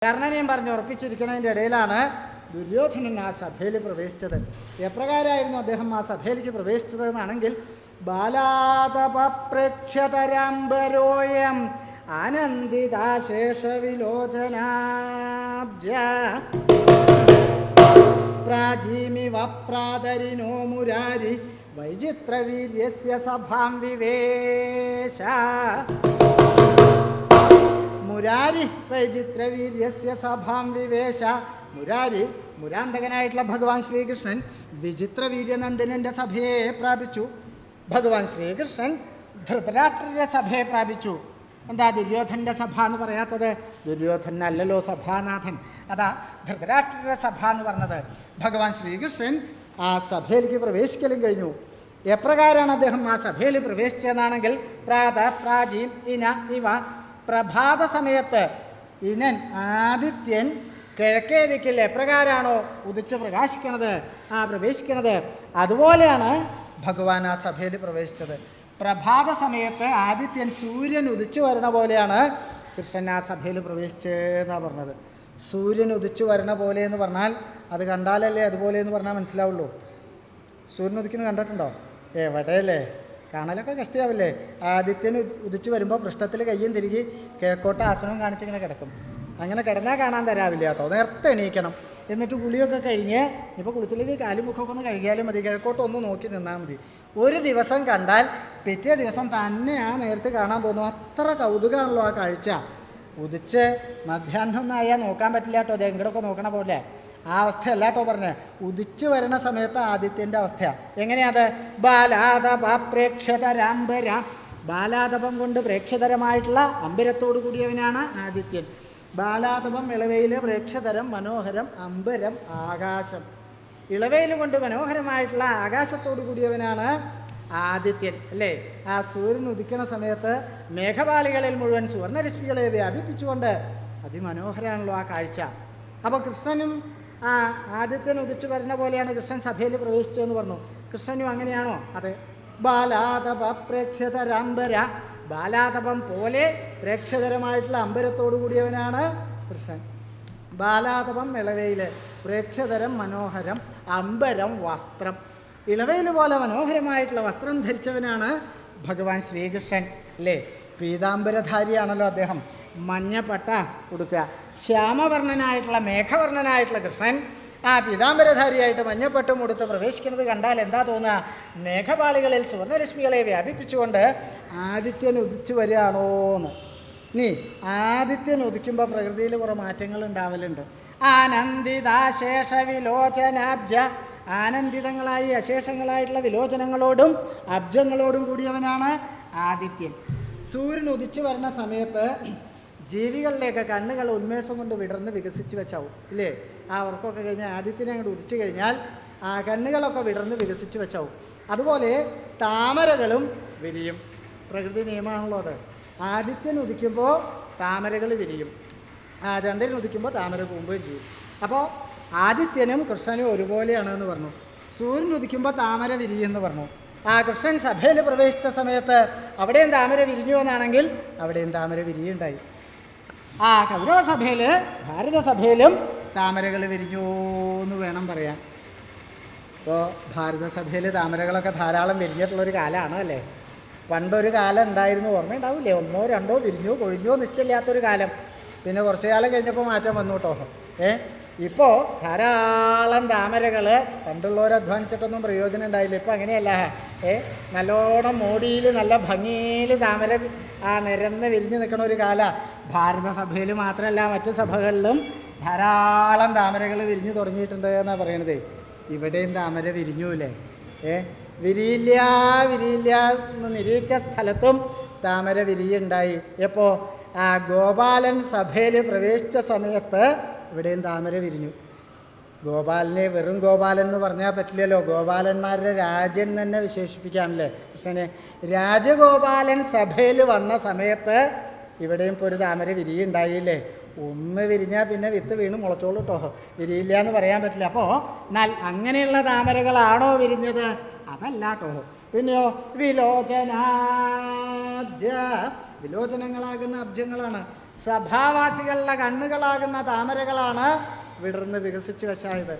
കർണനെയും പറഞ്ഞ് ഉറപ്പിച്ചിരിക്കുന്നതിൻ്റെ ഇടയിലാണ് ദുര്യോധനൻ ആ സഭയിൽ പ്രവേശിച്ചത്. എപ്രകാരമായിരുന്നു അദ്ദേഹം ആ സഭയിലേക്ക് പ്രവേശിച്ചത് എന്നാണെങ്കിൽ, ബാലാതപപ്രേക്ഷ്യതരാംബരോയം ആനന്ദിതാശേഷവിലോചനാബ്ജ പ്രാചീമിവ പ്രാതരിനോ മുരാരി വൈചിത്രവീര്യസ്യ സഭാം വിവേശ. മുരാരി വൈചിത്രവീര്യസ്യ സഭാം വിവേശ. മുരാന്തകനായിട്ടുള്ള ഭഗവാൻ ശ്രീകൃഷ്ണൻ വിചിത്രവീര്യനന്ദനൻ്റെ സഭയെ പ്രാപിച്ചു. ഭഗവാൻ ശ്രീകൃഷ്ണൻ ധൃതരാഷ്ട്രരുടെ സഭയെ പ്രാപിച്ചു. എന്താ ദുര്യോധനൻ്റെ സഭ എന്ന് പറയാത്തത്? ദുര്യോധനല്ലല്ലോ സഭാനാഥൻ, അതാ ധൃതരാഷ്ട്രരുടെ സഭ എന്ന് പറഞ്ഞത്. ഭഗവാൻ ശ്രീകൃഷ്ണൻ ആ സഭയിലേക്ക് പ്രവേശിക്കലും കഴിഞ്ഞു. എപ്രകാരമാണ് അദ്ദേഹം ആ സഭയിൽ പ്രവേശിച്ചതെന്നാണെങ്കിൽ, പ്രാചീം ഇന ഇവ പ്രഭാത സമയത്ത് ഇനൻ ആദിത്യൻ കിഴക്കേ ദിക്കിൽ എപ്രകാരമാണോ ഉദിച്ച് പ്രവേശിക്കണത് അതുപോലെയാണ് ഭഗവാൻ ആ സഭയിൽ പ്രവേശിച്ചത്. പ്രഭാത സമയത്ത് ആദിത്യൻ സൂര്യൻ ഉദിച്ചു വരണ പോലെയാണ് കൃഷ്ണൻ ആ സഭയിൽ പ്രവേശിച്ചതെന്നാണ് പറഞ്ഞത്. സൂര്യൻ ഉദിച്ചു വരണ പോലെ എന്ന് പറഞ്ഞാൽ അത് കണ്ടാലല്ലേ അതുപോലെ എന്ന് പറഞ്ഞാൽ മനസ്സിലാവുള്ളൂ. സൂര്യൻ ഉദിക്കുന്നത് കണ്ടിട്ടുണ്ടോ? എവിടെയല്ലേ, കാണലൊക്കെ കഷ്ടിയാവില്ലേ. ആദിത്യൻ ഉദിച്ചു വരുമ്പോൾ പൃഷ്ഠത്തിൽ കയ്യും തിരികെ കിഴക്കോട്ട് ആസനവും കാണിച്ചിങ്ങനെ കിടക്കും. അങ്ങനെ കിടന്നാൽ കാണാൻ തരാവില്ല കേട്ടോ. നേരത്തെ എണീക്കണം. എന്നിട്ട് കുളിയൊക്കെ കഴിഞ്ഞ് ഇപ്പോൾ കുളിച്ചില്ലെങ്കിൽ കാലും മുഖമൊക്കെ ഒന്ന് കഴുകിയാലും മതി, കിഴക്കോട്ട് ഒന്ന് നോക്കി നിന്നാൽ മതി. ഒരു ദിവസം കണ്ടാൽ പിറ്റേ ദിവസം തന്നെ ആ നേരത്തെ കാണാൻ തോന്നും. അത്ര കൗതുകമാണല്ലോ ആ കാഴ്ച. ഉദിച്ച് മധ്യാഹ്നം ഒന്നായാൽ നോക്കാൻ പറ്റില്ല കേട്ടോ. അത് എങ്ങോട്ടൊക്കെ നോക്കണ പോലെ ആ അവസ്ഥയല്ല കേട്ടോ പറഞ്ഞത്. ഉദിച്ചു വരുന്ന സമയത്ത് ആദിത്യൻ്റെ അവസ്ഥയാണ്. എങ്ങനെയാത്? ബാലാതപ പ്രേക്ഷതരാംബര. ബാലാതപം കൊണ്ട് പ്രേക്ഷതരമായിട്ടുള്ള അമ്പരത്തോടു കൂടിയവനാണ് ആദിത്യൻ. ബാലാതപം ഇളവയിൽ, പ്രേക്ഷതരം മനോഹരം, അമ്പരം ആകാശം. ഇളവയിൽ കൊണ്ട് മനോഹരമായിട്ടുള്ള ആകാശത്തോടു കൂടിയവനാണ് ആദിത്യൻ അല്ലേ. ആ സൂര്യൻ ഉദിക്കുന്ന സമയത്ത് മേഘപാളികളിൽ മുഴുവൻ സുവർണരശ്മികളെ വ്യാപിപ്പിച്ചുകൊണ്ട് അതിമനോഹരമാണല്ലോ ആ കാഴ്ച. അപ്പോൾ കൃഷ്ണനും ആ ആദിത്യൻ ഉദിച്ചു വരുന്ന പോലെയാണ് കൃഷ്ണൻ സഭയിൽ പ്രവേശിച്ചതെന്ന് പറഞ്ഞു. കൃഷ്ണനും അങ്ങനെയാണോ? അതെ. ബാലാതപ പ്രേക്ഷതരാംബര. ബാലാതപം പോലെ പ്രേക്ഷതരമായിട്ടുള്ള അമ്പരത്തോടു കൂടിയവനാണ് കൃഷ്ണൻ. ബാലാതപം ഇളവയിൽ, പ്രേക്ഷതരം മനോഹരം, അമ്പരം വസ്ത്രം. ഇളവയിൽ പോലെ മനോഹരമായിട്ടുള്ള വസ്ത്രം ധരിച്ചവനാണ് ഭഗവാൻ ശ്രീകൃഷ്ണൻ അല്ലേ. പീതാംബരധാരിയാണല്ലോ അദ്ദേഹം. മഞ്ഞപ്പട്ട ഉടുക്കുക. ശ്യാമവർണ്ണനായിട്ടുള്ള മേഘവർണ്ണനായിട്ടുള്ള കൃഷ്ണൻ ആ പീതാംബരധാരിയായിട്ട് മഞ്ഞപ്പട്ടും ഉടുത്ത് പ്രവേശിക്കുന്നത് കണ്ടാൽ എന്താ തോന്നുക? മേഘപാളികളിൽ സുവർണരശ്മികളെ വ്യാപിപ്പിച്ചുകൊണ്ട് ആദിത്യൻ ഉദിച്ചു വരികയാണോന്ന്. നീ ആദിത്യൻ ഉദിക്കുമ്പോൾ പ്രകൃതിയിൽ കുറേ മാറ്റങ്ങൾ ഉണ്ടാവലുണ്ട്. ആനന്ദിതാശേഷ വിലോചനാബ്ജ. ആനന്ദിതങ്ങളായി അശേഷങ്ങളായിട്ടുള്ള വിലോചനങ്ങളോടും അബ്ജങ്ങളോടും കൂടിയവനാണ് ആദിത്യൻ. സൂര്യൻ ഉദിച്ചു വരുന്ന സമയത്ത് ജീവികളിലേക്ക് കണ്ണുകൾ ഉന്മേഷം കൊണ്ട് വിടർന്ന് വികസിച്ച് വെച്ചാവും ഇല്ലേ. ആ ഉറക്കമൊക്കെ കഴിഞ്ഞാൽ ആദിത്യനെ അങ്ങോട്ട് ഉദിച്ചു കഴിഞ്ഞാൽ ആ കണ്ണുകളൊക്കെ വിടർന്ന് വികസിച്ച് വെച്ചാവും. അതുപോലെ താമരകളും വിരിയും. പ്രകൃതി നിയമമാണല്ലോ അത്. ആദിത്യൻ ഉദിക്കുമ്പോൾ താമരകൾ വിരിയും, ചന്ദ്രൻ ഉദിക്കുമ്പോൾ താമര കൂമ്പുകയും ചെയ്യും. അപ്പോൾ ആദിത്യനും കൃഷ്ണനും ഒരുപോലെയാണെന്ന് പറഞ്ഞു. സൂര്യൻ ഉദിക്കുമ്പോൾ താമര വിരിയെന്ന് പറഞ്ഞു. ആ കൃഷ്ണൻ സഭയിൽ പ്രവേശിച്ച സമയത്ത് അവിടെയും താമര വിരിഞ്ഞു എന്നാണെങ്കിൽ അവിടെയും താമര വിരിയുണ്ടായി. ആ കൗരവ സഭയിൽ, ഭാരതസഭയിലും താമരകൾ വിരിഞ്ഞു എന്ന് വേണം പറയാൻ. ഇപ്പോൾ ഭാരതസഭയിൽ താമരകളൊക്കെ ധാരാളം വിരിഞ്ഞിട്ടുള്ളൊരു കാലമാണ് അല്ലേ. പണ്ടൊരു കാലം ഉണ്ടായിരുന്നു, ഓർമ്മയുണ്ടാവില്ലേ? 1 2 വിരിഞ്ഞോ കൊഴിഞ്ഞോ നിശ്ചയില്ലാത്തൊരു കാലം. പിന്നെ കുറച്ച് കാലം കഴിഞ്ഞപ്പോൾ മാറ്റം വന്നു കേട്ടോ. ഇപ്പോൾ ധാരാളം താമരകൾ. പണ്ടുള്ളവർ അധ്വാനിച്ചിട്ടൊന്നും പ്രയോജനം ഉണ്ടായില്ല. ഇപ്പോൾ അങ്ങനെയല്ല. നല്ലോണം മോടിയിൽ നല്ല ഭംഗിയിൽ താമര നിരന്ന് വിരിഞ്ഞ് നിൽക്കണ ഒരു കാലമാണ്. ഭാരതസഭയിൽ മാത്രമല്ല മറ്റു സഭകളിലും ധാരാളം താമരകൾ വിരിഞ്ഞു തുടങ്ങിയിട്ടുണ്ട് എന്നാണ് പറയണത്. ഇവിടെയും താമര വിരിഞ്ഞൂല്ലേ. വിരിയില്ല എന്ന് നിരീക്ഷിച്ച സ്ഥലത്തും താമര വിരിയുണ്ടായി. എപ്പോൾ? ആ ഗോപാലൻ സഭയിൽ പ്രവേശിച്ച സമയത്ത് ഇവിടെയും താമര വിരിഞ്ഞു. ഗോപാലനെ വെറും ഗോപാലൻ എന്ന് പറഞ്ഞാൽ പറ്റില്ലല്ലോ. ഗോപാലന്മാരുടെ രാജൻ തന്നെ വിശേഷിപ്പിക്കാമല്ലേ കൃഷ്ണനെ. രാജഗോപാലൻ സഭയിൽ വന്ന സമയത്ത് ഇവിടെയും ഇപ്പോൾ ഒരു താമര വിരിയുണ്ടായില്ലേ. ഒന്ന് വിരിഞ്ഞാൽ പിന്നെ വിത്ത് വീണ് മുളച്ചോളൂ കേട്ടോ. വിരിയില്ല എന്ന് പറയാൻ പറ്റില്ല. അപ്പോൾ എന്നാൽ അങ്ങനെയുള്ള താമരകളാണോ വിരിഞ്ഞത്? അതല്ല കേട്ടോ. പിന്നെയോ വിലോചനാബ്ജ. വിലോചനങ്ങളാകുന്ന അബ്ജങ്ങളാണ്. സഭാവാസികളുടെ കണ്ണുകളാകുന്ന താമരകളാണ് വിടർന്ന് വികസിച്ച് വശായത്.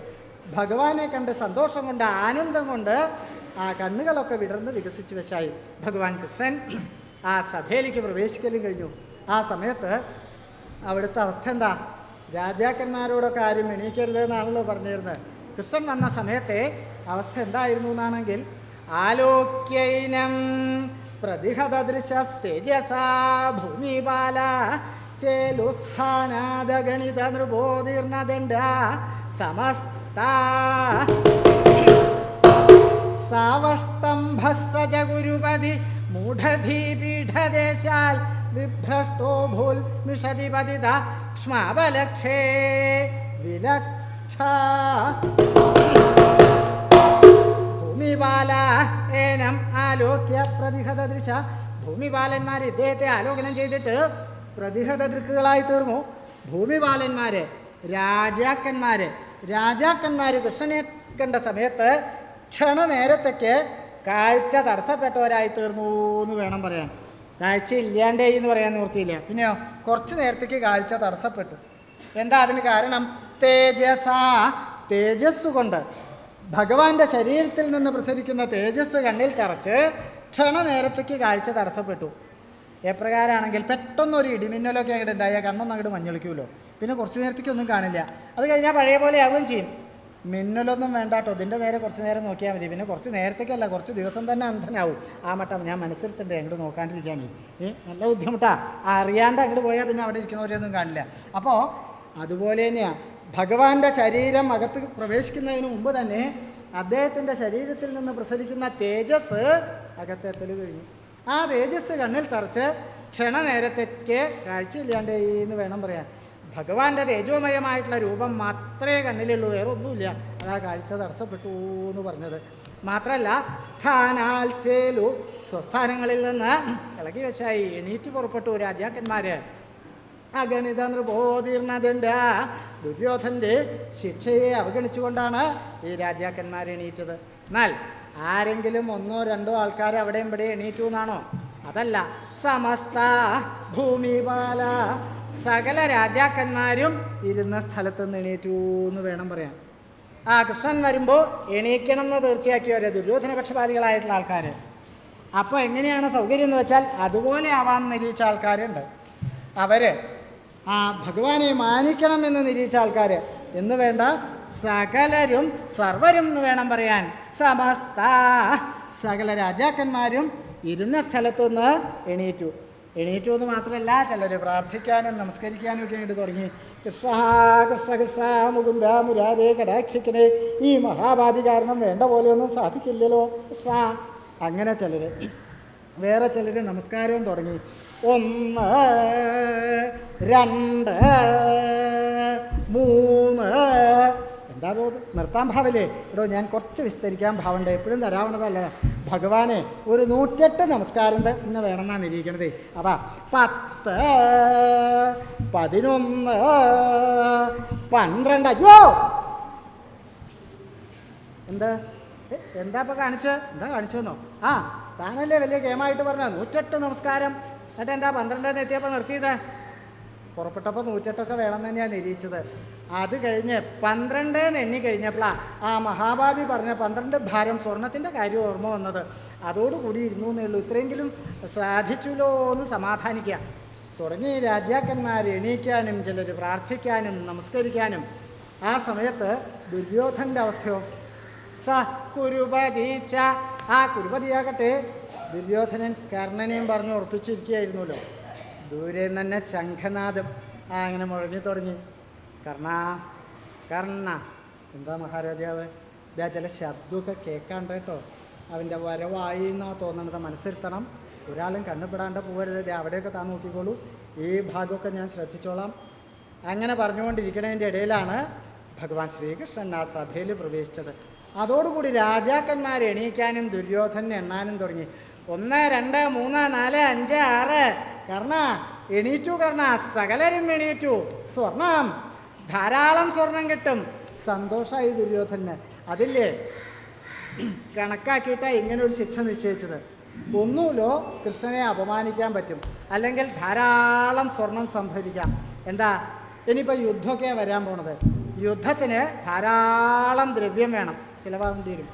ഭഗവാനെ കണ്ട് സന്തോഷം കൊണ്ട് ആനന്ദം കൊണ്ട് ആ കണ്ണുകളൊക്കെ വിടർന്ന് വികസിച്ച് വശായി. ഭഗവാൻ കൃഷ്ണൻ ആ സഭയിലേക്ക് പ്രവേശിക്കലും കഴിഞ്ഞു. ആ സമയത്ത് അവിടുത്തെ അവസ്ഥ എന്താ? രാജാക്കന്മാരോടൊക്കെ ആരും എണീക്കരുത് എന്നാണല്ലോ പറഞ്ഞിരുന്നത്. കൃഷ്ണൻ വന്ന സമയത്തെ അവസ്ഥ എന്തായിരുന്നു എന്നാണെങ്കിൽ, ആലോക്യൈനം പ്രതിഹതദൃശസ്തേജസാ ഭൂമിപാല ചേലുസ്ഥാനാദഗണിത നൃപോദീർണദണ്ഡ സമസ്ത സാവഷ്ടംഭസ്സജ ഗുരുപതി മൂഢധീപീഠദേശാൽ വിഭ്രഷ്ടോ ഭൂൽ മിഷതിപതിത ക്ഷ്മാവലക്ഷേ വിലക്ഷ ഭൂമിപാല ഏനം ആലോക്യ പ്രതിഹത ദൃശ. ഭൂമിപാലന്മാർ ഇദ്ദേഹത്തെ ആലോകനം ചെയ്തിട്ട് പ്രതിഹത ദൃക്കുകളായി തീർന്നു. ഭൂമിപാലന്മാര് രാജാക്കന്മാർ കൃഷ്ണനെ കണ്ട സമയത്ത് ക്ഷണനേരത്തേക്ക് കാഴ്ച തടസ്സപ്പെട്ടവരായി തീർന്നു എന്ന് വേണം പറയാൻ. കാഴ്ച ഇല്ലാണ്ടേ എന്ന് പറയാൻ നിവൃത്തിയില്ല. പിന്നെയോ കുറച്ച് നേരത്തേക്ക് കാഴ്ച തടസ്സപ്പെട്ടു. എന്താ അതിന് കാരണം? തേജസ് കൊണ്ട്, ഭഗവാന്റെ ശരീരത്തിൽ നിന്ന് പ്രസരിക്കുന്ന തേജസ് കണ്ണിൽ തറച്ച് ക്ഷണനേരത്തേക്ക് കാഴ്ച തടസ്സപ്പെട്ടു. എപ്രകാരമാണെങ്കിൽ പെട്ടെന്നൊരു ഇടിമിന്നലൊക്കെ അങ്ങോട്ട് ഉണ്ടായാൽ കണ്ണൊന്നും അങ്ങോട്ട് മഞ്ഞളിക്കുമല്ലോ, പിന്നെ കുറച്ച് നേരത്തേക്കൊന്നും കാണില്ല. അത് കഴിഞ്ഞാൽ പഴയ പോലെ ആവുകയും ചെയ്യും. മിന്നലൊന്നും വേണ്ട കേട്ടോ, ഇതിൻ്റെ നേരെ കുറച്ച് നേരം നോക്കിയാൽ മതി. പിന്നെ കുറച്ച് നേരത്തേക്കല്ല, കുറച്ച് ദിവസം തന്നെ അന്ധനാവും. ആ മട്ടം ഞാൻ മനസ്സിലത്തണ്ടേ അങ്ങോട്ട് നോക്കാണ്ടിരിക്കാനേ. നല്ല ബുദ്ധിമുട്ടാണ്. അറിയാണ്ട് അങ്ങോട്ട് പോയാൽ പിന്നെ അവിടെ ഇരിക്കണവരെയൊന്നും കാണില്ല. അപ്പോൾ അതുപോലെ തന്നെയാണ് ഭഗവാന്റെ ശരീരം അകത്ത് പ്രവേശിക്കുന്നതിന് മുമ്പ് തന്നെ അദ്ദേഹത്തിൻ്റെ ശരീരത്തിൽ നിന്ന് പ്രസരിക്കുന്ന തേജസ് അകത്തെത്തൽ കഴിഞ്ഞു. ആ തേജസ് കണ്ണിൽ തറച്ച് ക്ഷണനേരത്തേക്ക് കാഴ്ചയില്ലാണ്ടേ എന്ന് വേണം പറയാൻ. ഭഗവാന്റെ തേജോമയമായിട്ടുള്ള രൂപം മാത്രമേ കണ്ണിലുള്ളൂ, വേറെ ഒന്നുമില്ല. അതാ കാഴ്ച തടസ്സപ്പെട്ടു എന്ന് പറഞ്ഞത്. മാത്രമല്ല സ്ഥാനാൽ ചേലു, സ്വസ്ഥാനങ്ങളിൽ നിന്ന് ഇളകി വശായി എണീറ്റ് പുറപ്പെട്ടു രാജാക്കന്മാര്. അഗണിത നൃപോതീർണദണ്ഡ, ദുര്യോധൻ്റെ ശിക്ഷയെ അവഗണിച്ചുകൊണ്ടാണ് ഈ രാജാക്കന്മാർ എണീറ്റത്. എന്നാൽ ആരെങ്കിലും ഒന്നോ രണ്ടോ ആൾക്കാർ അവിടെയും ഇവിടെ എണീറ്റു എന്നാണോ? അതല്ല, സമസ്ത ഭൂമിപാല, സകല രാജാക്കന്മാരും ഇരുന്ന സ്ഥലത്ത് നിന്ന് എണീറ്റു എന്ന് വേണം പറയാൻ. ആ കൃഷ്ണൻ വരുമ്പോൾ എണീക്കണം എന്ന് തീർച്ചയാക്കിയവരെ ദുര്യോധന പക്ഷപാതികളായിട്ടുള്ള ആൾക്കാർ. അപ്പോൾ എങ്ങനെയാണ് സൗകര്യം എന്ന് വെച്ചാൽ അതുപോലെ ആവാൻ നിരീക്ഷിച്ച ആൾക്കാരുണ്ട്. അവർ ആ ഭഗവാനെ മാനിക്കണം എന്ന് നിരീക്ഷിച്ച ആൾക്കാർ എന്ന് വേണ്ട, സകലരും സർവരും എന്ന് വേണം പറയാൻ. സമസ്ത, സകല രാജാക്കന്മാരും ഇരുന്ന സ്ഥലത്തുനിന്ന് എണീറ്റു എന്ന് മാത്രമല്ല, ചിലർ പ്രാർത്ഥിക്കാനും നമസ്കരിക്കാനും ഒക്കെ ഇങ്ങോട്ട് തുടങ്ങി. കൃഷ്ണ കൃഷ്ണ കൃഷ്ണ മുകുന്ദ മുരാരേ കടാക്ഷിക്കണേ, ഈ മഹാഭാവി കാരണം വേണ്ട പോലെയൊന്നും സാധിക്കില്ലല്ലോ കൃഷ്ണ. അങ്ങനെ ചിലർ, വേറെ ചിലർ നമസ്കാരവും തുടങ്ങി. 1 2 3 എന്താ നിർത്താൻ ഭാവല്ലേ? എടോ ഞാൻ കുറച്ച് വിസ്തരിക്കാൻ ഭാവമുണ്ട്, എപ്പോഴും തരാവുന്നതല്ല. ഭഗവാനെ ഒരു 108 നമസ്കാരം ഇന്ന് വേണമെന്നാണ് നിരീക്കണത്. അതാ 10 11 12. അയ്യോ എന്താ ഇപ്പം കാണിച്ചെന്നോ? ആ താനല്ലേ വലിയ ഗെയിമായിട്ട് പറഞ്ഞ 108 നമസ്കാരം. എന്നിട്ട് എന്താ 12 എത്തിയപ്പോൾ നിർത്തിയത്? പുറപ്പെട്ടപ്പോൾ 108 വേണം തന്നെയാണ് നിരീക്ഷിച്ചത്. അത് കഴിഞ്ഞ് 12 എണ്ണി കഴിഞ്ഞപ്പോഴാണ് ആ മഹാഭാവി പറഞ്ഞ 12 ഭാരം സ്വർണത്തിൻ്റെ കാര്യം ഓർമ്മ വന്നത്. അതോടുകൂടി ഇരുന്നു എന്നേ ഉള്ളൂ. ഇത്രയെങ്കിലും സാധിച്ചുല്ലോ എന്ന് സമാധാനിക്കുക തുടങ്ങി രാജാക്കന്മാർ എണീക്കാനും ചിലർ പ്രാർത്ഥിക്കാനും നമസ്കരിക്കാനും. ആ സമയത്ത് ദുര്യോധൻ്റെ അവസ്ഥയോ സ കുരുപതീച്ച, ആ കുരുപതിയാകട്ടെ ദുര്യോധനൻ കർണനെയും പറഞ്ഞ് ഉറപ്പിച്ചിരിക്കുകയായിരുന്നല്ലോ. ദൂരെ നിന്ന് തന്നെ ശംഖനാദം അങ്ങനെ മുഴങ്ങി തുടങ്ങി. കർണ എന്താ മഹാരാജാവ്? ഇതാ ചില ശബ്ദമൊക്കെ കേൾക്കാണ്ട് കേട്ടോ. അവൻ്റെ വരവായി എന്നാണ് തോന്നണത്. മനസ്സിരുത്തണം, ഒരാളും കണ്ണുപെടാണ്ട് പോകരുത്. അവിടെയൊക്കെ താൻ നോക്കിക്കോളൂ, ഈ ഭാഗമൊക്കെ ഞാൻ ശ്രദ്ധിച്ചോളാം. അങ്ങനെ പറഞ്ഞുകൊണ്ടിരിക്കുന്നതിൻ്റെ ഇടയിലാണ് ഭഗവാൻ ശ്രീകൃഷ്ണൻ ആ സഭയിൽ പ്രവേശിച്ചത്. അതോടുകൂടി രാജാക്കന്മാർ എണീക്കാനും ദുര്യോധനെ എണ്ണാനും തുടങ്ങി. 1 2 3 4 5 6. കർണ എണീറ്റു, കർണ സകലരും എണീറ്റു. സ്വർണം, ധാരാളം സ്വർണം കിട്ടും. സന്തോഷമായി ദുര്യോധന്. അതില്ലേ കണക്കാക്കിയിട്ടാണ് ഇങ്ങനൊരു ശിക്ഷ നിശ്ചയിച്ചത്. ഒന്നുമില്ലോ കൃഷ്ണനെ അപമാനിക്കാൻ പറ്റും, അല്ലെങ്കിൽ ധാരാളം സ്വർണം സംഭരിക്കാം. എന്താ ഇനിയിപ്പോൾ യുദ്ധമൊക്കെയാണ് വരാൻ പോണത്. യുദ്ധത്തിന് ധാരാളം ദ്രവ്യം വേണം, ചിലവാകേണ്ടി വരും.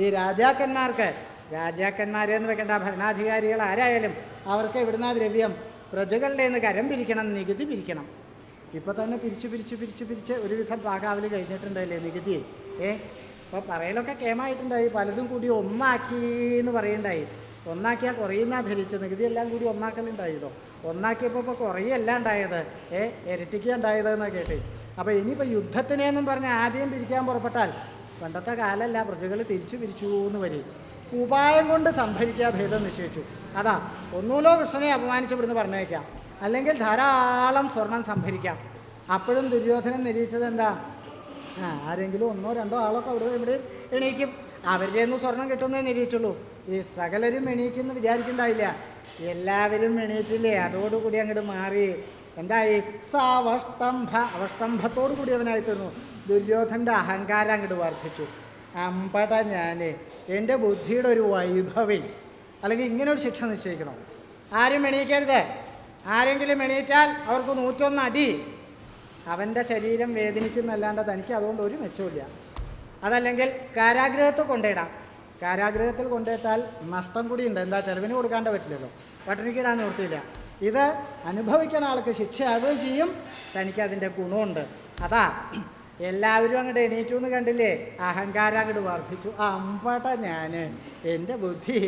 ഈ രാജാക്കന്മാരെന്ന് വെക്കേണ്ട ഭരണാധികാരികൾ ആരായാലും അവർക്ക് ഇവിടുന്ന് ദ്രവ്യം പ്രജകളുടെ നിന്ന് കരം പിരിക്കണം, നികുതി പിരിക്കണം. ഇപ്പോൾ തന്നെ പിരിച്ച് ഒരുവിധം പാകാവൽ കഴിഞ്ഞിട്ടുണ്ടല്ലേ നികുതി. ഇപ്പോൾ പറയലൊക്കെ കേമായിട്ടുണ്ടായി, പലതും കൂടി ഒന്നാക്കി എന്ന് പറയുണ്ടായി. ഒന്നാക്കിയാൽ കുറയുന്ന ധരിച്ച് നികുതി എല്ലാം കൂടി ഒന്നാക്കലുണ്ടായതോ. ഒന്നാക്കിയപ്പോൾ ഇപ്പോൾ കുറയല്ല ഉണ്ടായത്, ഇരട്ടിക്കുക ഉണ്ടായതെന്നാണ് കേട്ടേ. അപ്പോൾ ഇനിയിപ്പോൾ യുദ്ധത്തിനെന്നും പറഞ്ഞ് ആദ്യം പിരിക്കാൻ പുറപ്പെട്ടാൽ പണ്ടത്തെ കാലമല്ല, പ്രജകൾ പിരിച്ചു എന്ന് വരും. ഉപായം കൊണ്ട് സംഭരിക്കുക ഭേദം നിശ്ചയിച്ചു. അതാ ഒന്നുമില്ലോ കൃഷ്ണനെ അപമാനിച്ചപ്പെടുന്ന് പറഞ്ഞേക്കാം, അല്ലെങ്കിൽ ധാരാളം സ്വർണം സംഭരിക്കാം. അപ്പോഴും ദുര്യോധനൻ നിരീക്ഷിച്ചത് എന്താ? ആരെങ്കിലും ഒന്നോ രണ്ടോ ആളൊക്കെ അവിടെ ഇവിടെ എണീക്കും, അവരുടെ ഒന്നും സ്വർണം കിട്ടുന്നേ നിരീക്ഷിച്ചുള്ളൂ. ഈ സകലരും എണീക്കുമെന്ന് വിചാരിക്കണ്ടായില്ല, എല്ലാവരും എണീറ്റില്ലേ. അതോടുകൂടി അങ്ങോട്ട് മാറി എന്തായി? അവഷ്ടംഭത്തോടു കൂടി അവനായി തീർന്നു. ദുര്യോധൻ്റെ അഹങ്കാരം അങ്ങോട്ട് വർദ്ധിച്ചു. അമ്പട ഞാൻ എൻ്റെ ബുദ്ധിയുടെ ഒരു വൈഭവം, അല്ലെങ്കിൽ ഇങ്ങനെ ഒരു ശിക്ഷ നിശ്ചയിക്കണം. ആരും എണീക്കരുത്, ആരെങ്കിലും എണീറ്റാൽ അവർക്ക് 101 അടി. അവൻ്റെ ശരീരം വേദനിക്കുന്നല്ലാണ്ട് തനിക്ക് അതുകൊണ്ട് ഒരു മെച്ചമില്ല. അതല്ലെങ്കിൽ കാരാഗ്രഹത്തിൽ കൊണ്ടിടാം. കാരാഗ്രഹത്തിൽ കൊണ്ടിട്ടാൽ നഷ്ടം കൂടിയുണ്ട്. എന്താ, ചെലവിന് കൊടുക്കാണ്ട് പറ്റില്ലല്ലോ, പട്ടിണിക്കിടാൻ നിവൃത്തിയില്ല. ഇത് അനുഭവിക്കുന്ന ആൾക്ക് ശിക്ഷയാവുകയും ചെയ്യും, തനിക്ക് അതിൻ്റെ ഗുണമുണ്ട്. അതാ എല്ലാവരും അങ്ങോട്ട് എണീറ്റു എന്ന് കണ്ടില്ലേ, അഹങ്കാരം അങ്ങോട്ട് വർദ്ധിച്ചു. അമ്പട ഞാൻ എൻ്റെ ബുദ്ധി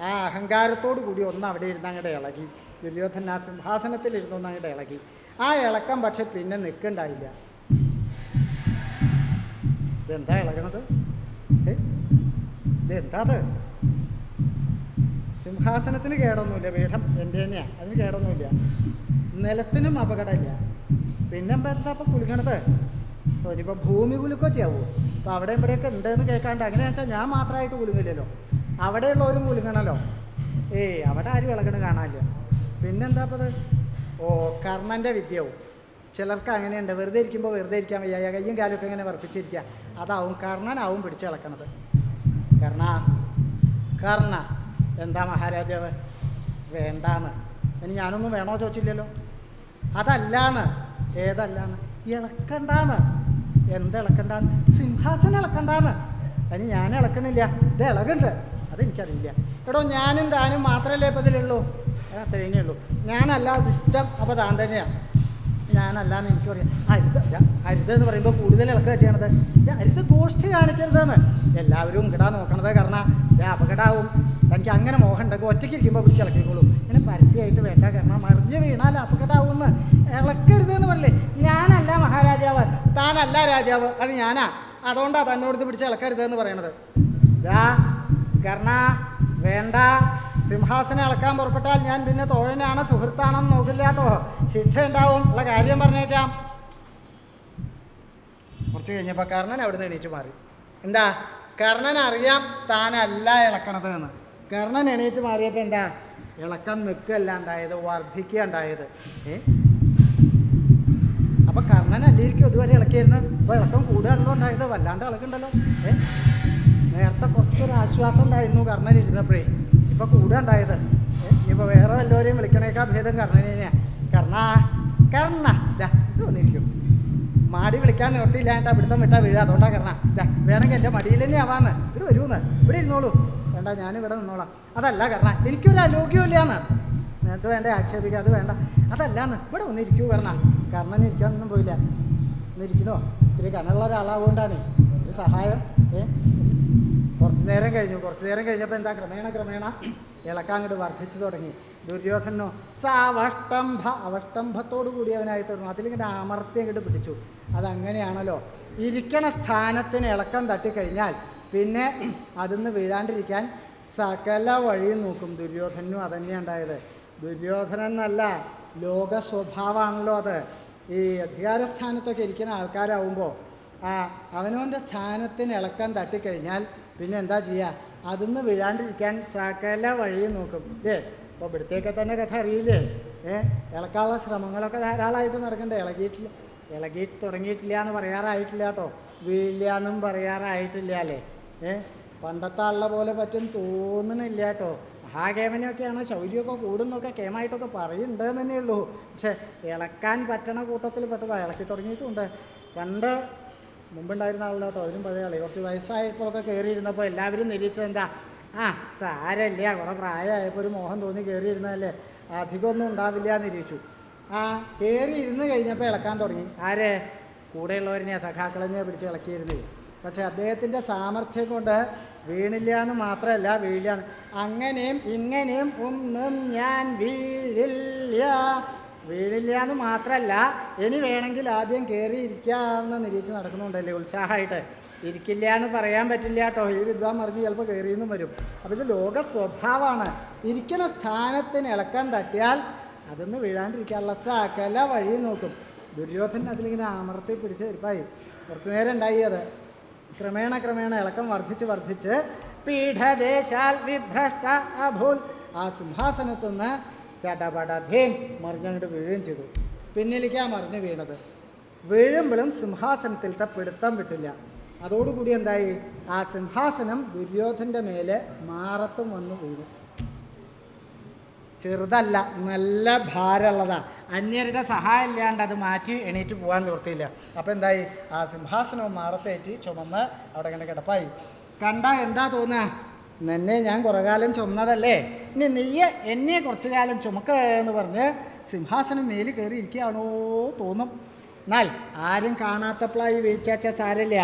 ആ അഹങ്കാരത്തോടു കൂടി ഒന്ന് അവിടെ ഇരുന്ന് അങ്ങോട്ട് ഇളകി. ദുര്യോധന ആ സിംഹാസനത്തിലിരുന്ന് ഒന്ന് അങ്ങോട്ട് ഇളകി. ആ ഇളക്കം പക്ഷെ പിന്നെ നിൽക്കണ്ടായില്ല. ഇതെന്താ ഇളകണത്? ഇതെന്താ? സിംഹാസനത്തിന് കേടൊന്നുമില്ല, പീഠം എൻ്റെ തന്നെയാണ്, അതിന് കേടൊന്നുമില്ല. നിലത്തിനും അപകടമില്ല. പിന്നെന്താ ഇപ്പം കുലുങ്ങണത്? ഇനിയിപ്പോൾ ഭൂമി കുലുക്കൊക്കെയാവോ? അപ്പോൾ അവിടെ ഇവിടെയൊക്കെ ഉണ്ടെന്ന് കേൾക്കാണ്ട്. അങ്ങനെയാണെന്ന് വെച്ചാൽ ഞാൻ മാത്രമായിട്ട് കുലുങ്ങില്ലല്ലോ, അവിടെയുള്ളവരും കുലുങ്ങണല്ലോ. അവിടെ ആരും ഇളകണ കാണാനില്ല. പിന്നെന്താ അപ്പോൾ അത്? കർണൻ്റെ വിദ്യയാവും. ചിലർക്ക് അങ്ങനെയുണ്ട്, വെറുതെ ഇരിക്കുമ്പോൾ വെറുതെ ഇരിക്കാൻ വയ്യ, കയ്യും കാലൊക്കെ ഇങ്ങനെ വർപ്പിച്ചിരിക്കുക. അതാവും കർണനാവും പിടിച്ചിളക്കണത്. കർണ എന്താ മഹാരാജാവ് വേണ്ടാന്ന് ഇനി ഞാനൊന്നും വേണോ ചോദിച്ചില്ലല്ലോ. അതല്ലാന്ന്. ഏതല്ലാന്ന്? ഇളക്കണ്ടാന്ന്. എന്തിളക്കണ്ടാന്ന്? സിംഹാസനം ഇളക്കണ്ടാന്ന്. അതിന് ഞാൻ ഇളക്കണില്ല, ഇത് ഇളകുണ്ട്, അതെനിക്കറിയില്ല. എടോ ഞാനും താനും മാത്രമല്ലേ ഇപ്പം ഇതിലുള്ളൂ, അത്രേനേ ഉള്ളൂ. ഞാനല്ല ഇഷ്ടം, അപ്പോൾ താൻ തന്നെയാണ്. ഞാനല്ലാന്ന് എനിക്കറിയാം. അരുതെന്ന് പറയുമ്പോൾ കൂടുതൽ ഇളക്കുക ചെയ്യണത്. അരുത് ഗോഷ്ഠി കാണിക്കരുതെന്ന് എല്ലാവരും ഇടാൻ നോക്കണത്. കാരണം അപകടമാവും. എനിക്ക് അങ്ങനെ മോഹം ഉണ്ടെങ്കിൽ ഒറ്റയ്ക്ക് ഇരിക്കുമ്പോൾ പിടിച്ചിളക്കിക്കോളൂ. ഇങ്ങനെ പരസ്യമായിട്ട് വേണ്ട, കാരണം മറിഞ്ഞ് വീണാൽ അപകടമാവുമെന്ന്. ഇളക്കരുതെന്ന് പറയില്ലേ. ഞാനല്ല മഹാരാജാവ്, താനല്ല രാജാവ്, അത് ഞാനാ. അതുകൊണ്ടാണ് തന്നോട് പിടിച്ച് ഇളക്കരുതെന്ന് പറയണത്. കർണ വേണ്ട, സിംഹാസനം ഇളക്കാൻ പുറപ്പെട്ടാൽ ഞാൻ പിന്നെ തോഴനാണ് സുഹൃത്താണെന്ന് നോക്കില്ല കേട്ടോ, ശിക്ഷ ഉണ്ടാവും. ഉള്ള കാര്യം പറഞ്ഞേക്കാം. കുറച്ച് കഴിഞ്ഞപ്പോൾ കർണൻ അവിടുന്ന് എണീറ്റ് മാറി. എന്താ? കർണൻ അറിയാം താനല്ല ഇളക്കണത് എന്ന്. കർണൻ എണീറ്റ് മാറിയപ്പോൾ എന്താ? ഇളക്കം നിൽക്കുകയല്ല ഉണ്ടായത്, വർദ്ധിക്കുക ഉണ്ടായത്. അപ്പം കർണൻ അല്ലിരിക്കും ഇതുവരെ ഇളക്കിയിരുന്നു, അപ്പോൾ ഇളക്കം കൂടുകയാണല്ലോ ഉണ്ടായത്. വല്ലാണ്ട് ഇളക്കുണ്ടല്ലോ. നേരത്തെ കുറച്ചൊരു ആശ്വാസം ഉണ്ടായിരുന്നു കർണൻ ഇരുന്നപ്പോഴേ, ഇപ്പോൾ കൂടുക ഉണ്ടായത്. ഇനിയിപ്പോൾ വേറെ എല്ലാവരെയും വിളിക്കണേക്കാൾ ഭേദം കർണനെയാണ്. കർണ ഇത് വന്നിരിക്കും. മാടി വിളിക്കാൻ നിവർത്തിയില്ലാണ്ട് പിടുത്തം വിട്ടാൽ വീഴുക. അതുകൊണ്ടാണ് കർണ വേണമെങ്കിൽ എൻ്റെ മടിയിൽ തന്നെ ആവാന്ന്. ഇവിടെ വരുമെന്ന്, ഇവിടെ ഇരുന്നോളൂ. വേണ്ട, ഞാനിവിടെ നിന്നോളാം. അതല്ല കർണ, എനിക്കൊരു അലോഗ്യമില്ലാന്ന്. നേരത്തെ വേണ്ട ആക്ഷേപിക്കുക, അത് വേണ്ട. അതല്ലാന്ന്, ഇവിടെ ഒന്നിരിക്കൂ കർണ. കർണന് ഇരിക്കാനൊന്നും പോയില്ല. ഒന്നിരിക്കണോ? ഇത്തിരി കനുള്ള ഒരാളാവുകൊണ്ടാണ് ഒരു സഹായം. കുറച്ച് നേരം കഴിഞ്ഞപ്പോൾ എന്താ ക്രമേണ ഇളക്കാൻ അങ്ങോട്ട് വർദ്ധിച്ചു തുടങ്ങി. ദുര്യോധനോ അവഷ്ടംഭത്തോടു കൂടി അവനായി തീർന്നു. അതിലിങ്ങോട്ട് അമർത്തി അങ്ങോട്ട് പിടിച്ചു. അതങ്ങനെയാണല്ലോ, ഇരിക്കണ സ്ഥാനത്തിന് ഇളക്കം തട്ടിക്കഴിഞ്ഞാൽ പിന്നെ അതിന്ന് വീഴാണ്ടിരിക്കാൻ സകല വഴിയും നോക്കും. ദുര്യോധനും അതന്നെയാണ് ഉണ്ടായത്. ദുര്യോധനൻ എന്നല്ല, ലോക സ്വഭാവമാണല്ലോ അത്. ഈ അധികാരസ്ഥാനത്തൊക്കെ ഇരിക്കുന്ന ആൾക്കാരാവുമ്പോൾ അവനവൻ്റെ സ്ഥാനത്തിന് ഇളക്കം തട്ടിക്കഴിഞ്ഞാൽ പിന്നെ എന്താ ചെയ്യുക? അതിന്ന് വീഴാണ്ടിരിക്കാൻ സകല വഴിയും നോക്കും. ഇപ്പോൾ ഇവിടത്തേക്ക് തന്നെ കഥ അറിയില്ലേ? ഇളക്കാനുള്ള ശ്രമങ്ങളൊക്കെ ധാരാളമായിട്ട് നടക്കണ്ടേ. ഇളകി തുടങ്ങിയിട്ടില്ല എന്ന് പറയാറായിട്ടില്ല കേട്ടോ, വീഴില്ല എന്നും പറയാറായിട്ടില്ല അല്ലേ. പണ്ടത്തെ ആളുടെ പോലെ പറ്റും തോന്നണില്ല കേട്ടോ. മഹാകേമനൊക്കെയാണ് ശൗര്യമൊക്കെ കൂടുന്നൊക്കെ കേമായിട്ടൊക്കെ പറയുന്നുണ്ടെന്ന് തന്നെ ഉള്ളൂ. പക്ഷെ ഇളക്കാൻ പറ്റണ കൂട്ടത്തിൽ പെട്ടതാണ്. ഇളക്കി തുടങ്ങിയിട്ടുണ്ട്. പണ്ട് മുമ്പുണ്ടായിരുന്ന ആളല്ലോ കേട്ടോ, അതിനും പഴയ ആളെ. കുറച്ച് വയസ്സായപ്പോഴൊക്കെ കയറിയിരുന്നപ്പോൾ എല്ലാവരും നിരീക്ഷിച്ചത് എന്താ, സാരമില്ല, കുറേ പ്രായമായപ്പോൾ ഒരു മോഹം തോന്നി കയറിയിരുന്നതല്ലേ, അധികമൊന്നും ഉണ്ടാവില്ല എന്ന് നിരീക്ഷിച്ചു. കയറി ഇരുന്ന് കഴിഞ്ഞപ്പോൾ ഇളക്കാൻ തുടങ്ങി. ആരെ? കൂടെയുള്ളവരെന്നെ സഖാക്കളെന്നെ പിടിച്ച് ഇളക്കിയിരുന്നേ. പക്ഷെ അദ്ദേഹത്തിൻ്റെ സാമർഥ്യം കൊണ്ട് വീണില്ല എന്ന് മാത്രമല്ല, വീഴില്ല, അങ്ങനെയും ഇങ്ങനെയും ഒന്നും ഞാൻ വീഴില്ല എന്ന് മാത്രമല്ല, ഇനി വേണമെങ്കിൽ ആദ്യം കയറി ഇരിക്കാമെന്ന് നിരീക്ഷിച്ച് നടക്കുന്നുണ്ടല്ലേ ഉത്സാഹമായിട്ട്. ഇരിക്കില്ല എന്ന് പറയാൻ പറ്റില്ല കേട്ടോ, ഈ വിദ്വാൻ മറിഞ്ഞ് ചിലപ്പോൾ കയറിയെന്നും വരും. അപ്പോൾ ഇത് ലോക സ്വഭാവമാണ്. ഇരിക്കുന്ന സ്ഥാനത്തിന് ഇളക്കാൻ തട്ടിയാൽ അതൊന്ന് വീഴാണ്ടിരിക്കാനുള്ള സകല വഴി നോക്കും. ദുര്യോധന അതിലിങ്ങനെ അമർത്തി പിടിച്ച് ഇരിപ്പായി. കുറച്ചു നേരം ഉണ്ടായി. അത് ക്രമേണ ഇളക്കം വർദ്ധിച്ച് പീഠദേശാൽ വിഭ്രഷ്ട അഭൂൽ, ആ സിംഹാസനത്തിൽ നിന്ന് ചടപടധേം മറിഞ്ഞങ്ങോട്ട് വീഴുകയും ചെയ്തു. പിന്നിലേക്കാ മറിഞ്ഞ് വീണത്. വീഴുമ്പോഴും സിംഹാസനത്തിലത്തെ പിടുത്തം വിട്ടില്ല. അതോടുകൂടി എന്തായി, ആ സിംഹാസനം ദുര്യോധൻ്റെ മേലെ മാറത്തും വന്ന് വീണു. ചെറുതല്ല, നല്ല ഭാരമുള്ളതാണ്. അന്യരുടെ സഹായം ഇല്ലാണ്ട് അത് മാറ്റി എണീറ്റ് പോകാൻ നിവൃത്തിയില്ല. അപ്പോൾ എന്തായി, ആ സിംഹാസനവും മാറത്തേറ്റി ചുമന്ന് അവിടെ ഇങ്ങനെ കിടപ്പായി. കണ്ട എന്താ തോന്നുക, നിന്നെ ഞാൻ കുറേ കാലം ചുമന്നതല്ലേ, ഇനി നീയെ എന്നെ കുറച്ചു കാലം ചുമക്ക എന്ന് പറഞ്ഞ് സിംഹാസനം മേലിൽ കയറി ഇരിക്കുകയാണോ തോന്നും. എന്നാൽ ആരും കാണാത്തപ്പോഴായി വീഴ്ച സാരമില്ല.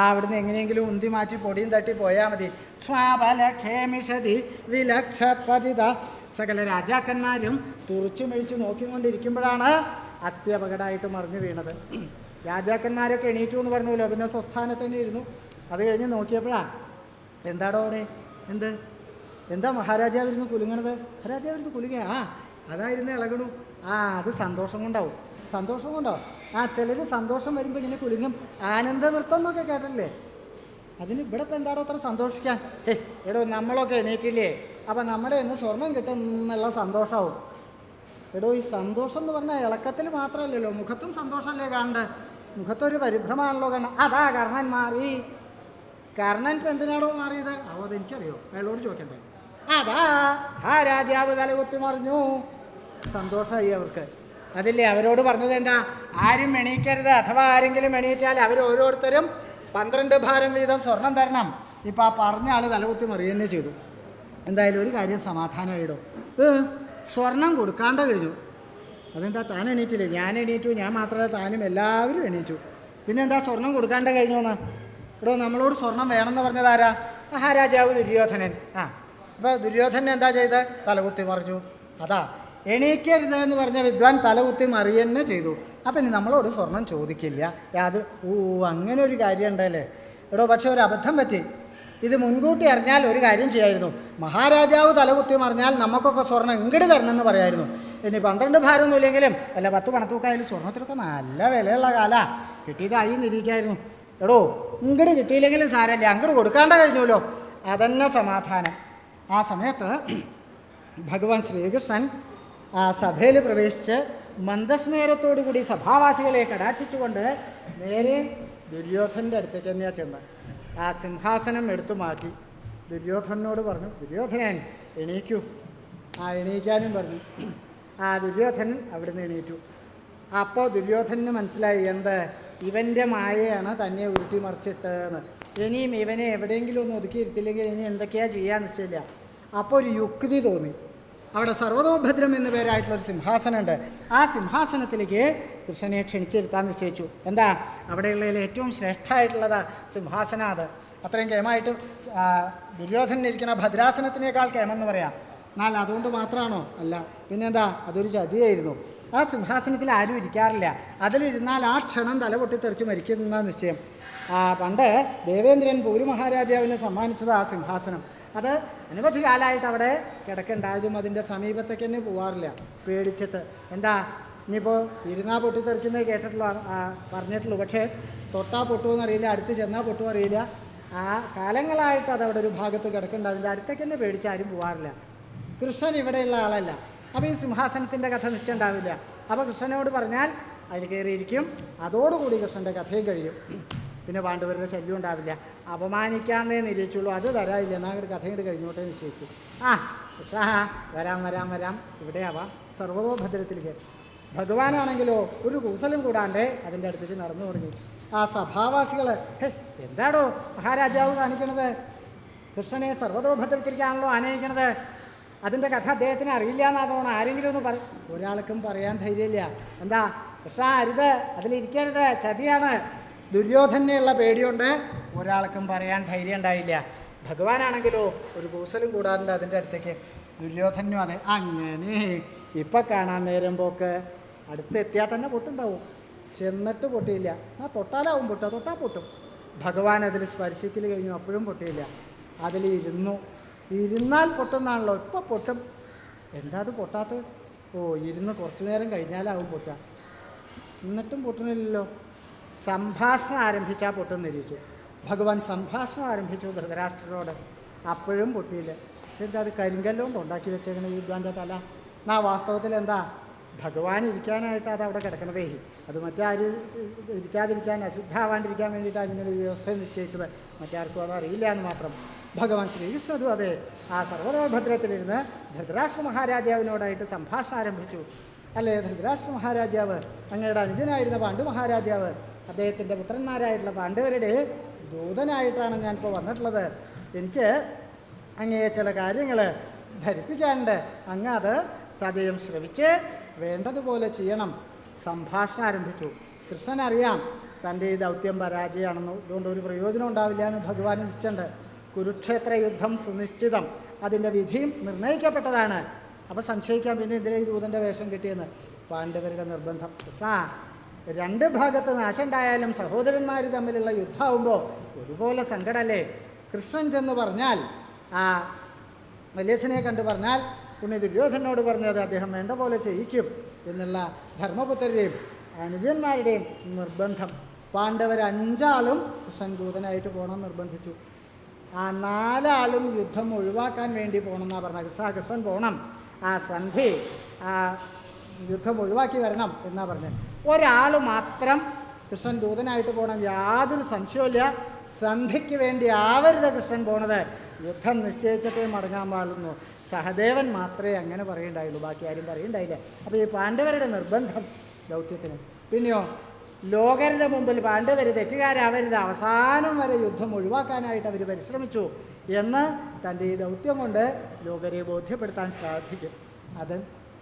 അവിടുന്ന് എങ്ങനെയെങ്കിലും ഉന്തി മാറ്റി പൊടിയും തട്ടി പോയാൽ മതി. ക്ഷേമിഷതി വിലക്ഷപതിത. സകല രാജാക്കന്മാരും തുറച്ചു മെഴിച്ചു നോക്കിക്കൊണ്ടിരിക്കുമ്പോഴാണ് അത്യപകടമായിട്ട് മറിഞ്ഞു വീണത്. രാജാക്കന്മാരൊക്കെ എണീറ്റു എന്ന് പറഞ്ഞല്ലോ, പിന്നെ സ്വസ്ഥാനത്ത് തന്നെ ഇരുന്നു. അത് കഴിഞ്ഞ് നോക്കിയപ്പോഴാ, എന്താടോ അവിടെ, എന്താ മഹാരാജാവിരുന്ന് കുലുങ്ങണത്? മഹാരാജാവിരുന്ന് കുലുങ്ങ, അതായിരുന്നു ഇളകണു. അത് സന്തോഷം കൊണ്ടാവും. സന്തോഷം കൊണ്ടോ? ചിലർ സന്തോഷം വരുമ്പോൾ ഇങ്ങനെ കുലുങ്ങും. ആനന്ദ നൃത്തം എന്നൊക്കെ കേട്ടില്ലേ? അതിന് ഇവിടെ ഇപ്പം എന്താടോ അത്ര സന്തോഷിക്കാൻ? എടോ നമ്മളൊക്കെ എണീറ്റില്ലേ, അപ്പം നമ്മുടെ ഇന്ന് സ്വർണം കിട്ടും എന്നുള്ള സന്തോഷമാവും. എടോ ഈ സന്തോഷം എന്ന് പറഞ്ഞാൽ ഇളക്കത്തിൽ മാത്രമല്ലല്ലോ, മുഖത്തും സന്തോഷമല്ലേ കാണേണ്ടത്. മുഖത്തൊരു പരിഭ്രമമാണല്ലോ കാണാൻ. അതാ കർണൻ മാറി. കർണൻ ഇപ്പം എന്തിനാണോ മാറിയത്? അതെനിക്കറിയോ, അയാളോട് ചോദിക്കണ്ടേ. രാജാവ് തലകുത്തി മറിഞ്ഞു. സന്തോഷമായി അവർക്ക്. അതില്ലേ അവരോട് പറഞ്ഞത് എന്താ, ആരും എണീക്കരുത്, അഥവാ ആരെങ്കിലും എണീറ്റാൽ അവർ ഓരോരുത്തരും 12 ഭാരം വീതം സ്വർണം തരണം. ഇപ്പം ആ പറഞ്ഞ ആൾ തലകുത്തി മറിയുക തന്നെ ചെയ്തു. എന്തായാലും ഒരു കാര്യം സമാധാനമായിടും, സ്വർണം കൊടുക്കാണ്ട് കഴിഞ്ഞു. അതെന്താ, താൻ എണീറ്റില്ലേ? ഞാൻ എണീറ്റു, ഞാൻ മാത്രമല്ല താനും എല്ലാവരും എണീറ്റു. പിന്നെന്താ സ്വർണം കൊടുക്കാണ്ട് കഴിഞ്ഞോന്ന്? എടോ നമ്മളോട് സ്വർണം വേണമെന്ന് പറഞ്ഞതാരാ? മഹാരാജാവ് ദുര്യോധനൻ. അപ്പോൾ ദുര്യോധനൻ എന്താ ചെയ്ത്? തലകുത്തി മറിഞ്ഞു. അതാ എണീക്കരുത് എന്ന് പറഞ്ഞ വിദ്വാൻ തലകുത്തി മറിയന്നെ ചെയ്തു. അപ്പം ഇനി നമ്മളോട് സ്വർണം ചോദിക്കില്ല. അങ്ങനെ ഒരു കാര്യം ഉണ്ടല്ലേ. എടോ പക്ഷെ ഒരു അബദ്ധം പറ്റി. ഇത് മുൻകൂട്ടി അറിഞ്ഞാൽ ഒരു കാര്യം ചെയ്യായിരുന്നു. മഹാരാജാവ് തലകുത്തി മറിഞ്ഞാൽ നമുക്കൊക്കെ സ്വർണം ഇങ്ങോട്ട് തരണമെന്ന് പറയായിരുന്നു. ഇനി 12 ഭാരമൊന്നും ഇല്ലെങ്കിലും അല്ല 10 പണത്തൂക്കായാലും സ്വർണത്തിനൊക്കെ നല്ല വിലയുള്ള കാലാ, കിട്ടിയതായി നിരീക്കായിരുന്നു. എടോ ഇങ്ങോട്ട് കിട്ടിയില്ലെങ്കിലും സാരമില്ല, അങ്ങോട്ട് കൊടുക്കാണ്ട കഴിഞ്ഞല്ലോ, അതന്നെ സമാധാനം. ആ സമയത്ത് ഭഗവാൻ ശ്രീകൃഷ്ണൻ ആ സഭയിൽ പ്രവേശിച്ച് മന്ദസ്മേരത്തോടു കൂടി സഭാവാസികളെ കടാക്ഷിച്ചുകൊണ്ട് നേരെ ദുര്യോധൻ്റെ അടുത്തേക്ക് തന്നെയാണ് ചെന്നത്. ആ സിംഹാസനം എടുത്തു മാറ്റി ദുര്യോധനോട് പറഞ്ഞു, ദുര്യോധനൻ എണീക്കൂ. എണീക്കാനും പറഞ്ഞു. ദുര്യോധനൻ അവിടുന്ന് എണീറ്റു. അപ്പോൾ ദുര്യോധനന് മനസ്സിലായി, ഇവൻ്റെ മായയാണ് തന്നെ ഉരുട്ടി മറിച്ചിട്ടെന്ന്. ഇനിയും ഇവനെ എവിടെയെങ്കിലും ഒന്ന് ഒതുക്കിയിരുത്തില്ലെങ്കിൽ ഇനി എന്തൊക്കെയാണ് ചെയ്യാൻ നിശ്ചയില്ല. അപ്പോൾ ഒരു യുക്തി തോന്നി. അവിടെ സർവതോഭദ്രം എന്ന പേരായിട്ടുള്ളൊരു സിംഹാസനമുണ്ട്. ആ സിംഹാസനത്തിലേക്ക് കൃഷ്ണനെ ക്ഷണിച്ചിരുത്താൻ നിശ്ചയിച്ചു. എന്താ, അവിടെയുള്ളതിൽ ഏറ്റവും ശ്രേഷ്ഠമായിട്ടുള്ളത് സിംഹാസനം. അത് അത്രയും കേമായിട്ട് ദുര്യോധനനിരിക്കുന്ന ഭദ്രാസനത്തിനേക്കാൾ കേമെന്ന് പറയാം. എന്നാൽ അതുകൊണ്ട് മാത്രമാണോ? അല്ല, പിന്നെന്താ, അതൊരു ചതിയായിരുന്നു. ആ സിംഹാസനത്തിൽ ആരും ഇരിക്കാറില്ല. അതിലിരുന്നാൽ ആ ക്ഷണം തല പൊട്ടിത്തെറിച്ച് മരിക്കുന്ന നിശ്ചയം. പണ്ട് ദേവേന്ദ്രൻ പൂരി മഹാരാജാവിനെ സമ്മാനിച്ചത് ആ സിംഹാസനം. അത് അനവധി കാലമായിട്ട് അവിടെ കിടക്കുന്നുണ്ടായാലും അതിൻ്റെ സമീപത്തേക്ക് തന്നെ പോവാറില്ല, പേടിച്ചിട്ട്. എന്താ, ഇനിയിപ്പോൾ ഇരുന്നാൽ പൊട്ടിത്തെറിക്കുന്നത് കേട്ടിട്ടുള്ളൂ, പറഞ്ഞിട്ടുള്ളൂ. പക്ഷേ തൊട്ടാൽ പൊട്ടുമെന്ന് അറിയില്ല, അടുത്ത് ചെന്നാൽ പൊട്ടും അറിയില്ല. കാലങ്ങളായിട്ട് അതവിടെ ഒരു ഭാഗത്ത് കിടക്കുന്നുണ്ട്, അതിൻ്റെ അടുത്തേക്ക് തന്നെ പേടിച്ച് ആരും പോവാറില്ല. കൃഷ്ണൻ ഇവിടെയുള്ള ആളല്ല. അപ്പോൾ ഈ സിംഹാസനത്തിൻ്റെ കഥ നിശ്ചയം ഉണ്ടാവില്ല. അപ്പോൾ കൃഷ്ണനോട് പറഞ്ഞാൽ അതിൽ കയറിയിരിക്കും. അതോടുകൂടി കൃഷ്ണൻ്റെ കഥയും കഴിയും. പിന്നെ പാണ്ഡവരുടെ ശല്യം ഉണ്ടാവില്ല. അപമാനിക്കാമെന്നേ നിരീച്ചുള്ളൂ, അത് തരാമില്ല, എന്നാൽ അങ്ങോട്ട് കഥ ഇങ്ങോട്ട് കഴിഞ്ഞോട്ടെ നിശ്ചയിച്ചു. കൃഷ്ണ വരാം, ഇവിടെ ആവാം, സർവതോഭദ്രത്തിലേക്ക്. ഭഗവാനാണെങ്കിലോ ഒരു കൂസലും കൂടാണ്ട് അതിൻ്റെ അടുത്തേക്ക് നടന്നു തുടങ്ങി. ആ സഭാവാസികൾ എന്താടോ മഹാരാജാവ് കാണിക്കണത്? കൃഷ്ണനെ സർവതോഭദ്രത്തിലേക്കാണല്ലോ ആനയിക്കണത്. അതിൻ്റെ കഥ അദ്ദേഹത്തിന് അറിയില്ല എന്നാ തോന്നണം. ആരെങ്കിലും ഒന്ന് ഒരാൾക്കും പറയാൻ ധൈര്യമില്ല. എന്താ കൃഷ്ണ അരുത്, അതിലിരിക്കരുത്, ചതിയാണ്. ദുര്യോധനെയുള്ള പേടിയുണ്ട് ഒരാൾക്കും പറയാൻ ധൈര്യം ഉണ്ടായില്ല. ഭഗവാനാണെങ്കിലോ ഒരു കൂസലും കൂടാറുണ്ട് അതിൻ്റെ അടുത്തേക്ക്. ദുര്യോധനും അതെ. അങ്ങനെ ഇപ്പം കാണാൻ നേരം പോക്ക്. അടുത്തെത്തിയാൽ തന്നെ പൊട്ടുണ്ടാവും, ചെന്നിട്ട് പൊട്ടിയില്ല. തൊട്ടാലാവും പൊട്ടുക, തൊട്ടാൽ പൊട്ടും. ഭഗവാൻ അതിൽ സ്പർശിക്കൽ കഴിഞ്ഞു, അപ്പോഴും പൊട്ടിയില്ല. അതിൽ ഇരുന്നാൽ പൊട്ടുന്നാണല്ലോ, ഇപ്പം പൊട്ടും. എന്താ അത് പൊട്ടാത്തത്? ഇരുന്ന് കുറച്ചു നേരം കഴിഞ്ഞാലാവും പൊട്ടുക, എന്നിട്ടും പൊട്ടണില്ലല്ലോ. സംഭാഷണം ആരംഭിച്ചാൽ പൊട്ടും നിരീച്ചു. ഭഗവാൻ സംഭാഷണം ആരംഭിച്ചു ധൃതരാഷ്ട്രരോട്, അപ്പോഴും പൊട്ടിയില്ല. എന്താ അത് കരിങ്കല്ലുകൊണ്ട് ഉണ്ടാക്കി വെച്ചേക്കണ യുദ്ധാൻ്റെ തല? വാസ്തവത്തിൽ എന്താ ഭഗവാൻ ഇരിക്കാനായിട്ട് അത് അവിടെ കിടക്കണതേ. അത് മറ്റാരും ഇരിക്കാതിരിക്കാൻ, അശുദ്ധാവാണ്ടിരിക്കാൻ വേണ്ടിയിട്ടാണ് ഇങ്ങനെ ഒരു വ്യവസ്ഥ നിശ്ചയിച്ചത്. മറ്റാർക്കും അത് അറിയില്ല എന്ന് മാത്രം. ഭഗവാൻ ശ്രീകൃഷ്ണനും അതെ ആ സർവതോഭദ്രത്തിലിരുന്ന് ധൃതരാഷ്ട്ര മഹാരാജാവിനോടായിട്ട് സംഭാഷണം ആരംഭിച്ചു. അല്ലേ ധൃതരാഷ്ട്ര മഹാരാജാവ്, അങ്ങയുടെ അനുജനായിരുന്ന പാണ്ഡു മഹാരാജാവ്, അദ്ദേഹത്തിൻ്റെ പുത്രന്മാരായിട്ടുള്ള പാണ്ഡവരുടെ ദൂതനായിട്ടാണ് ഞാനിപ്പോൾ വന്നിട്ടുള്ളത്. എനിക്ക് അങ്ങയെ ചില കാര്യങ്ങൾ ധരിപ്പിക്കാനുണ്ട്. അങ്ങ് അത് സദയം ശ്രവിച്ച് വേണ്ടതുപോലെ ചെയ്യണം. സംഭാഷണം ആരംഭിച്ചു. കൃഷ്ണനറിയാം തൻ്റെ ഈ ദൗത്യം പരാജയമാണെന്ന്, അതുകൊണ്ട് ഒരു പ്രയോജനം ഉണ്ടാവില്ല എന്ന് ഭഗവാൻ നിശ്ചയുണ്ട്. കുരുക്ഷേത്ര യുദ്ധം സുനിശ്ചിതം, അതിൻ്റെ വിധിയും നിർണയിക്കപ്പെട്ടതാണ്. അപ്പോൾ സംശയിക്കാം പിന്നെ ഇതിലെ ഈ ദൂതൻ്റെ വേഷം കിട്ടിയെന്ന്. പാണ്ഡവരുടെ നിർബന്ധം. രണ്ട് ഭാഗത്ത് നാശം ഉണ്ടായാലും സഹോദരന്മാർ തമ്മിലുള്ള യുദ്ധമാകുമ്പോൾ ഒരുപോലെ സങ്കടമല്ലേ? കൃഷ്ണൻ ചെന്ന് പറഞ്ഞാൽ, ആ മല്യസനെ കണ്ടു പറഞ്ഞാൽ, പുണ്യ ദുര്യോധനോട് പറഞ്ഞത് അദ്ദേഹം വേണ്ട പോലെ ചെയ്യിക്കും എന്നുള്ള ധർമ്മപുത്രരുടെയും അനുജന്മാരുടെയും നിർബന്ധം. പാണ്ഡവർ 5 ആളും കൃഷ്ണൻ ദൂതനായിട്ട് പോകണമെന്ന് നിർബന്ധിച്ചു. ആ 4 ആളും യുദ്ധം ഒഴിവാക്കാൻ വേണ്ടി പോകണമെന്നാണ് പറഞ്ഞത്. കൃഷ്ണൻ പോകണം, ആ സന്ധി, ആ യുദ്ധം ഒഴിവാക്കി വരണം എന്നാണ് പറഞ്ഞത്. ഒരാൾ മാത്രം കൃഷ്ണൻ ദൂതനായിട്ട് പോകണം, യാതൊരു സംശയമില്ല. സന്ധിക്ക് വേണ്ടി ആവരുത് കൃഷ്ണൻ പോണത്, യുദ്ധം നിശ്ചയിച്ചിട്ടേ മടങ്ങാൻ പാടുന്നു. സഹദേവൻ മാത്രമേ അങ്ങനെ പറയുണ്ടായുള്ളൂ, ബാക്കി ആരും പറയുണ്ടായില്ല. അപ്പോൾ ഈ പാണ്ഡവരുടെ നിർബന്ധം ദൗത്യത്തിന്. പിന്നെയോ ലോകരുടെ മുമ്പിൽ പാണ്ഡവർ തെറ്റുകാരാവരുത്, അവസാനം വരെ യുദ്ധം ഒഴിവാക്കാനായിട്ട് അവർ പരിശ്രമിച്ചു എന്ന് തൻ്റെ ഈ ദൗത്യം കൊണ്ട് ലോകരെ ബോധ്യപ്പെടുത്താൻ സാധിക്കും. അത്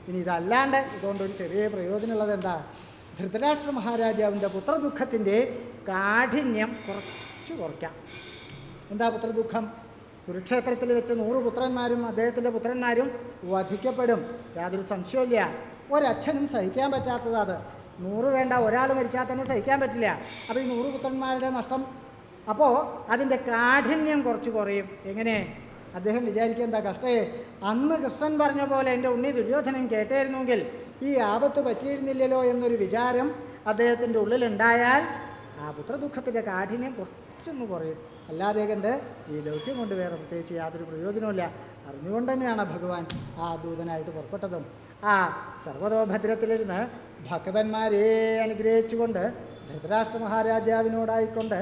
ഇനി ഇതല്ലാണ്ട് ഇതുകൊണ്ടൊരു ചെറിയ പ്രയോജനമുള്ളത് എന്താ? ധൃതരാഷ്ട്ര മഹാരാജാവിൻ്റെ പുത്രദുഃഖത്തിൻ്റെ കാഠിന്യം കുറയ്ക്കാം. എന്താ പുത്രദുഃഖം? കുരുക്ഷേത്രത്തിൽ വെച്ച് 100 പുത്രന്മാരും അദ്ദേഹത്തിൻ്റെ പുത്രന്മാരും വധിക്കപ്പെടും, യാതൊരു സംശയമില്ല. ഒരച്ഛനും സഹിക്കാൻ പറ്റാത്തത് അത്. 100 വേണ്ട, ഒരാൾ മരിച്ചാൽ തന്നെ സഹിക്കാൻ പറ്റില്ല. അപ്പോൾ ഈ 100 പുത്രന്മാരുടെ നഷ്ടം, അപ്പോൾ അതിൻ്റെ കാഠിന്യം കുറച്ച് കുറയും. എങ്ങനെ? അദ്ദേഹം വിചാരിക്കുക എന്താ കഷ്ടേ, അന്ന് കൃഷ്ണൻ പറഞ്ഞ പോലെ എൻ്റെ ഉണ്ണി ദുര്യോധനൻ കേട്ടായിരുന്നെങ്കിൽ ഈ ആപത്ത് പറ്റിയിരുന്നില്ലല്ലോ എന്നൊരു വിചാരം അദ്ദേഹത്തിൻ്റെ ഉള്ളിലുണ്ടായാൽ ആ പുത്രദുഃഖത്തിൻ്റെ കാഠിന്യം കുറച്ചൊന്ന് കുറയും. അല്ലാതെ കണ്ട് ഈ ദൗത്യം കൊണ്ട് വേറെ പ്രത്യേകിച്ച് യാതൊരു പ്രയോജനമില്ല. അറിഞ്ഞുകൊണ്ട് തന്നെയാണ് ഭഗവാൻ ആ ദൂതനായിട്ട് പുറപ്പെട്ടതും. ആ സർവതോഭദ്രത്തിലിരുന്ന് ഭക്തന്മാരെ അനുഗ്രഹിച്ചുകൊണ്ട് ധൃതരാഷ്ട്ര മഹാരാജാവിനോടായിക്കൊണ്ട്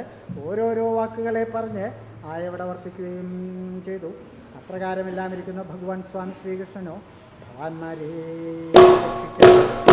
ഓരോരോ വാക്കുകളെ പറഞ്ഞ് ആയവിടെ വർത്തിക്കുകയും ചെയ്തു. അപ്രകാരമെല്ലാം ഇരിക്കുന്ന ഭഗവാൻ സ്വാമി ശ്രീകൃഷ്ണനോ ഭഗവാന്മാരെ രക്ഷിക്കും.